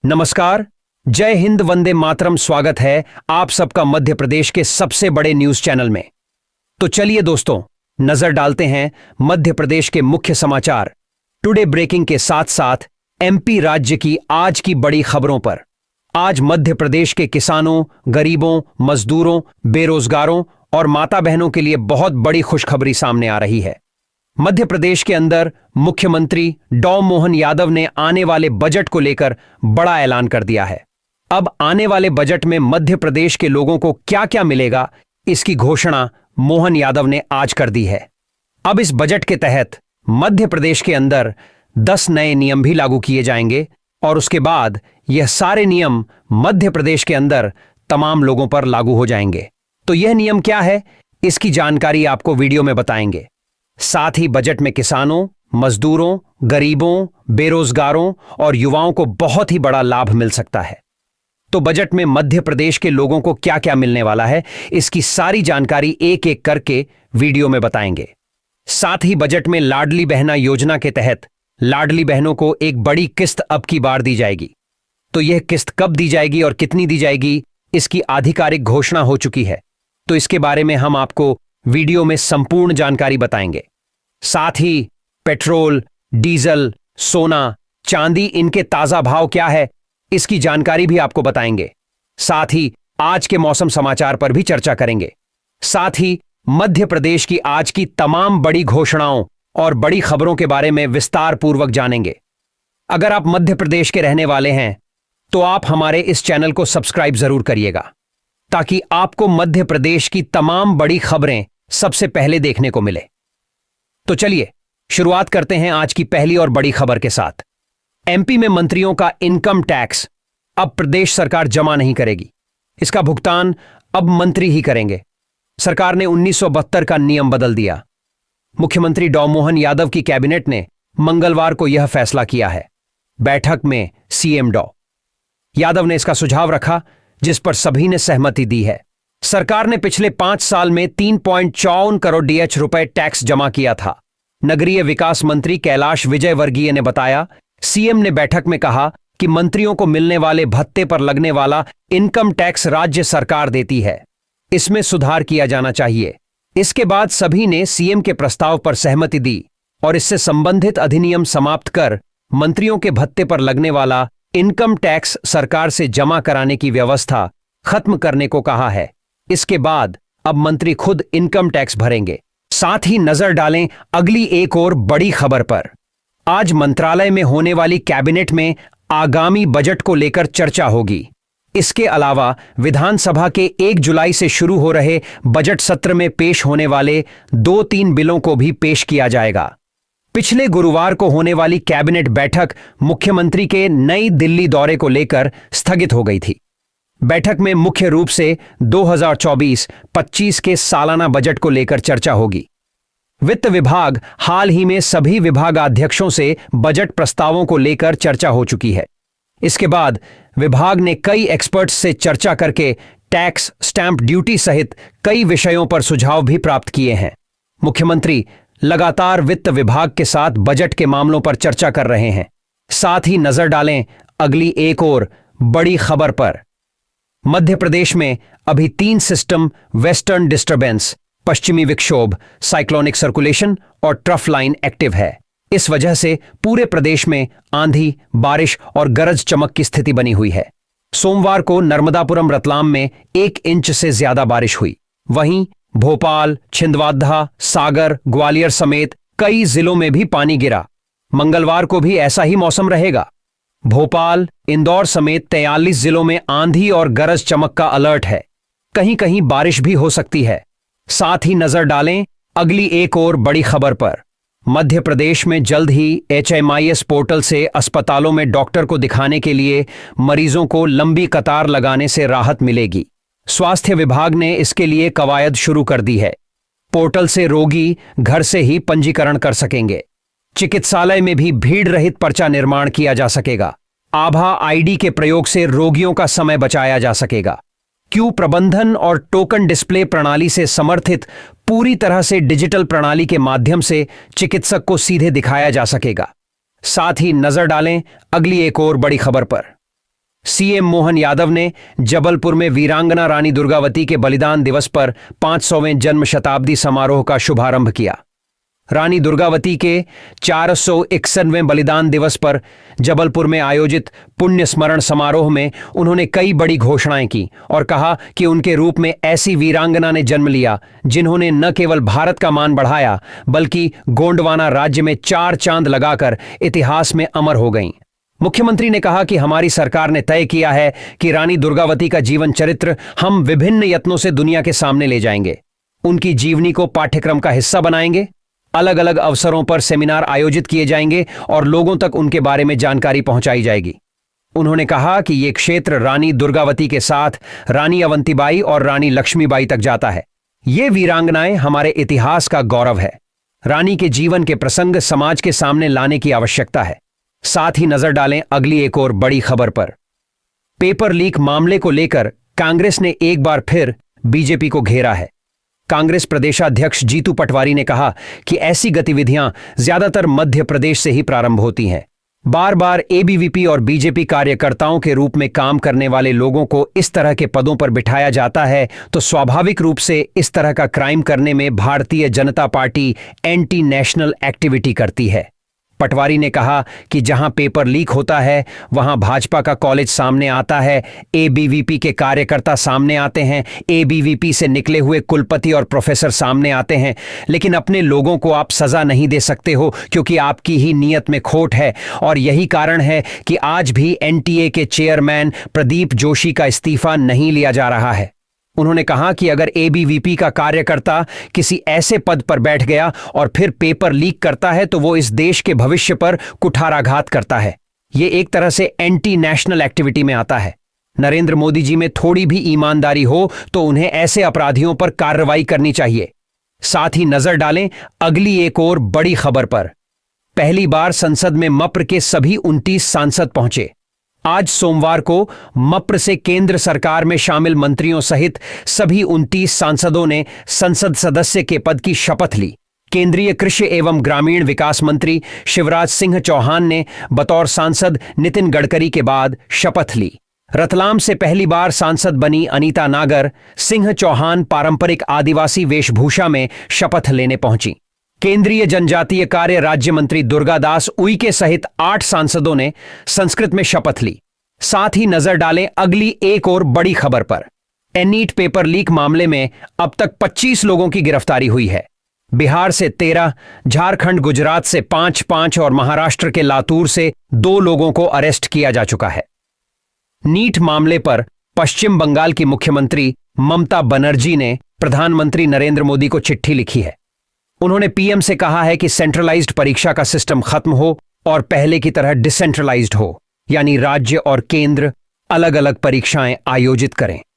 नमस्कार। जय हिंद, वंदे मातरम। स्वागत है आप सबका मध्य प्रदेश के सबसे बड़े न्यूज चैनल में। तो चलिए दोस्तों, नजर डालते हैं मध्य प्रदेश के मुख्य समाचार टुडे ब्रेकिंग के साथ साथ एमपी राज्य की आज की बड़ी खबरों पर। आज मध्य प्रदेश के किसानों, गरीबों, मजदूरों, बेरोजगारों और माता बहनों के लिए बहुत बड़ी खुशखबरी सामने आ रही है। मध्य प्रदेश के अंदर मुख्यमंत्री डॉ मोहन यादव ने आने वाले बजट को लेकर बड़ा ऐलान कर दिया है। अब आने वाले बजट में मध्य प्रदेश के लोगों को क्या क्या मिलेगा, इसकी घोषणा मोहन यादव ने आज कर दी है। अब इस बजट के तहत मध्य प्रदेश के अंदर 10 नए नियम भी लागू किए जाएंगे और उसके बाद यह सारे नियम मध्य प्रदेश के अंदर तमाम लोगों पर लागू हो जाएंगे। तो यह नियम क्या है, इसकी जानकारी आपको वीडियो में बताएंगे। साथ ही बजट में किसानों, मजदूरों, गरीबों, बेरोजगारों और युवाओं को बहुत ही बड़ा लाभ मिल सकता है। तो बजट में मध्य प्रदेश के लोगों को क्या क्या मिलने वाला है, इसकी सारी जानकारी एक एक करके वीडियो में बताएंगे। साथ ही बजट में लाडली बहना योजना के तहत लाडली बहनों को एक बड़ी किस्त अब की बार दी जाएगी। तो यह किस्त कब दी जाएगी और कितनी दी जाएगी, इसकी आधिकारिक घोषणा हो चुकी है। तो इसके बारे में हम आपको वीडियो में संपूर्ण जानकारी बताएंगे। साथ ही पेट्रोल, डीजल, सोना, चांदी, इनके ताजा भाव क्या है, इसकी जानकारी भी आपको बताएंगे। साथ ही आज के मौसम समाचार पर भी चर्चा करेंगे। साथ ही मध्य प्रदेश की आज की तमाम बड़ी घोषणाओं और बड़ी खबरों के बारे में विस्तार पूर्वक जानेंगे। अगर आप मध्य प्रदेश के रहने वाले हैं तो आप हमारे इस चैनल को सब्सक्राइब जरूर करिएगा, ताकि आपको मध्य प्रदेश की तमाम बड़ी खबरें सबसे पहले देखने को मिले। तो चलिए शुरुआत करते हैं आज की पहली और बड़ी खबर के साथ। एमपी में मंत्रियों का इनकम टैक्स अब प्रदेश सरकार जमा नहीं करेगी। इसका भुगतान अब मंत्री ही करेंगे। सरकार ने 1972 का नियम बदल दिया। मुख्यमंत्री डॉ मोहन यादव की कैबिनेट ने मंगलवार को यह फैसला किया है। बैठक में सीएम डॉ यादव ने इसका सुझाव रखा, जिस पर सभी ने सहमति दी है। सरकार ने पिछले 5 साल में 3.54 करोड़ डीएच रुपए टैक्स जमा किया था। नगरीय विकास मंत्री कैलाश विजयवर्गीय ने बताया, सीएम ने बैठक में कहा कि मंत्रियों को मिलने वाले भत्ते पर लगने वाला इनकम टैक्स राज्य सरकार देती है, इसमें सुधार किया जाना चाहिए। इसके बाद सभी ने सीएम के प्रस्ताव पर सहमति दी और इससे संबंधित अधिनियम समाप्त कर मंत्रियों के भत्ते पर लगने वाला इनकम टैक्स सरकार से जमा कराने की व्यवस्था खत्म करने को कहा है। इसके बाद अब मंत्री खुद इनकम टैक्स भरेंगे। साथ ही नजर डालें अगली एक और बड़ी खबर पर। आज मंत्रालय में होने वाली कैबिनेट में आगामी बजट को लेकर चर्चा होगी। इसके अलावा विधानसभा के 1 जुलाई से शुरू हो रहे बजट सत्र में पेश होने वाले 2-3 बिलों को भी पेश किया जाएगा। पिछले गुरुवार को होने वाली कैबिनेट बैठक मुख्यमंत्री के नई दिल्ली दौरे को लेकर स्थगित हो गई थी। बैठक में मुख्य रूप से 2024-25 के सालाना बजट को लेकर चर्चा होगी। वित्त विभाग हाल ही में सभी विभागाध्यक्षों से बजट प्रस्तावों को लेकर चर्चा हो चुकी है। इसके बाद विभाग ने कई एक्सपर्ट्स से चर्चा करके टैक्स, स्टैंप ड्यूटी सहित कई विषयों पर सुझाव भी प्राप्त किए हैं। मुख्यमंत्री लगातार वित्त विभाग के साथ बजट के मामलों पर चर्चा कर रहे हैं। साथ ही नजर डालें अगली एक और बड़ी खबर पर। मध्य प्रदेश में अभी 3 सिस्टम वेस्टर्न डिस्टर्बेंस, पश्चिमी विक्षोभ, साइक्लोनिक सर्कुलेशन और ट्रफ लाइन एक्टिव है। इस वजह से पूरे प्रदेश में आंधी, बारिश और गरज चमक की स्थिति बनी हुई है। सोमवार को नर्मदापुरम रतलाम में 1 इंच से ज्यादा बारिश हुई। वहीं भोपाल, छिंदवाड़ा, सागर, ग्वालियर समेत कई जिलों में भी पानी गिरा। मंगलवार को भी ऐसा ही मौसम रहेगा। भोपाल, इंदौर समेत 43 जिलों में आंधी और गरज चमक का अलर्ट है। कहीं कहीं बारिश भी हो सकती है। साथ ही नजर डालें अगली एक और बड़ी खबर पर। मध्य प्रदेश में जल्द ही HMIS पोर्टल से अस्पतालों में डॉक्टर को दिखाने के लिए मरीजों को लंबी कतार लगाने से राहत मिलेगी। स्वास्थ्य विभाग ने इसके लिए कवायद शुरू कर दी है। पोर्टल से रोगी घर से ही पंजीकरण कर सकेंगे। चिकित्सालय में भी भीड़ रहित पर्चा निर्माण किया जा सकेगा। आभा आईडी के प्रयोग से रोगियों का समय बचाया जा सकेगा। क्यू प्रबंधन और टोकन डिस्प्ले प्रणाली से समर्थित पूरी तरह से डिजिटल प्रणाली के माध्यम से चिकित्सक को सीधे दिखाया जा सकेगा। साथ ही नजर डालें अगली एक और बड़ी खबर पर। सीएम मोहन यादव ने जबलपुर में वीरांगना रानी दुर्गावती के बलिदान दिवस पर 500वें जन्म शताब्दी समारोह का शुभारंभ किया। रानी दुर्गावती के 461वें बलिदान दिवस पर जबलपुर में आयोजित पुण्य स्मरण समारोह में उन्होंने कई बड़ी घोषणाएं की और कहा कि उनके रूप में ऐसी वीरांगना ने जन्म लिया जिन्होंने न केवल भारत का मान बढ़ाया बल्कि गोंडवाना राज्य में 4 चांद लगाकर इतिहास में अमर हो गईं। मुख्यमंत्री ने कहा कि हमारी सरकार ने तय किया है कि रानी दुर्गावती का जीवन चरित्र हम विभिन्न यत्नों से दुनिया के सामने ले जाएंगे। उनकी जीवनी को पाठ्यक्रम का हिस्सा बनाएंगे। अलग अलग अवसरों पर सेमिनार आयोजित किए जाएंगे और लोगों तक उनके बारे में जानकारी पहुंचाई जाएगी। उन्होंने कहा कि यह क्षेत्र रानी दुर्गावती के साथ रानी अवंतीबाई और रानी लक्ष्मीबाई तक जाता है। ये वीरांगनाएं हमारे इतिहास का गौरव है। रानी के जीवन के प्रसंग समाज के सामने लाने की आवश्यकता है। साथ ही नजर डालें अगली एक और बड़ी खबर पर। पेपर लीक मामले को लेकर कांग्रेस ने एक बार फिर बीजेपी को घेरा है। कांग्रेस प्रदेशाध्यक्ष जीतू पटवारी ने कहा कि ऐसी गतिविधियां ज्यादातर मध्य प्रदेश से ही प्रारंभ होती हैं। बार बार एबीवीपी और बीजेपी कार्यकर्ताओं के रूप में काम करने वाले लोगों को इस तरह के पदों पर बिठाया जाता है तो स्वाभाविक रूप से इस तरह का क्राइम करने में Bharatiya Janata party anti national activity करती है। पटवारी ने कहा कि जहां पेपर लीक होता है वहां भाजपा का कॉलेज सामने आता है, एबीवीपी के कार्यकर्ता सामने आते हैं, एबीवीपी से निकले हुए कुलपति और प्रोफेसर सामने आते हैं, लेकिन अपने लोगों को आप सजा नहीं दे सकते हो क्योंकि आपकी ही नीयत में खोट है। और यही कारण है कि आज भी एनटीए के चेयरमैन प्रदीप जोशी का इस्तीफा नहीं लिया जा रहा है। उन्होंने कहा कि अगर एबीवीपी का कार्यकर्ता किसी ऐसे पद पर बैठ गया और फिर पेपर लीक करता है तो वो इस देश के भविष्य पर कुठाराघात करता है। ये एक तरह से एंटी नेशनल एक्टिविटी में आता है। नरेंद्र मोदी जी में थोड़ी भी ईमानदारी हो तो उन्हें ऐसे अपराधियों पर कार्रवाई करनी चाहिए। साथ ही नजर डालें अगली एक और बड़ी खबर पर। पहली बार संसद में मप्र के सभी 29 सांसद पहुंचे। आज सोमवार को मप्र से केंद्र सरकार में शामिल मंत्रियों सहित सभी 29 सांसदों ने संसद सदस्य के पद की शपथ ली। केंद्रीय कृषि एवं ग्रामीण विकास मंत्री शिवराज सिंह चौहान ने बतौर सांसद नितिन गडकरी के बाद शपथ ली। रतलाम से पहली बार सांसद बनी अनीता नागर सिंह चौहान पारंपरिक आदिवासी वेशभूषा में शपथ लेने पहुंची। केंद्रीय जनजातीय कार्य राज्य मंत्री दुर्गादास उइके सहित 8 सांसदों ने संस्कृत में शपथ ली। साथ ही नजर डालें अगली एक और बड़ी खबर पर। एनीट पेपर लीक मामले में अब तक 25 लोगों की गिरफ्तारी हुई है। बिहार से 13, झारखंड गुजरात से 5 और महाराष्ट्र के लातूर से 2 लोगों को अरेस्ट किया जा चुका है। नीट मामले पर पश्चिम बंगाल की मुख्यमंत्री ममता बनर्जी ने प्रधानमंत्री नरेंद्र मोदी को चिट्ठी लिखी है। उन्होंने पीएम से कहा है कि सेंट्रलाइज्ड परीक्षा का सिस्टम खत्म हो और पहले की तरह डिसेंट्रलाइज्ड हो, यानी राज्य और केंद्र अलग अलग परीक्षाएं आयोजित करें।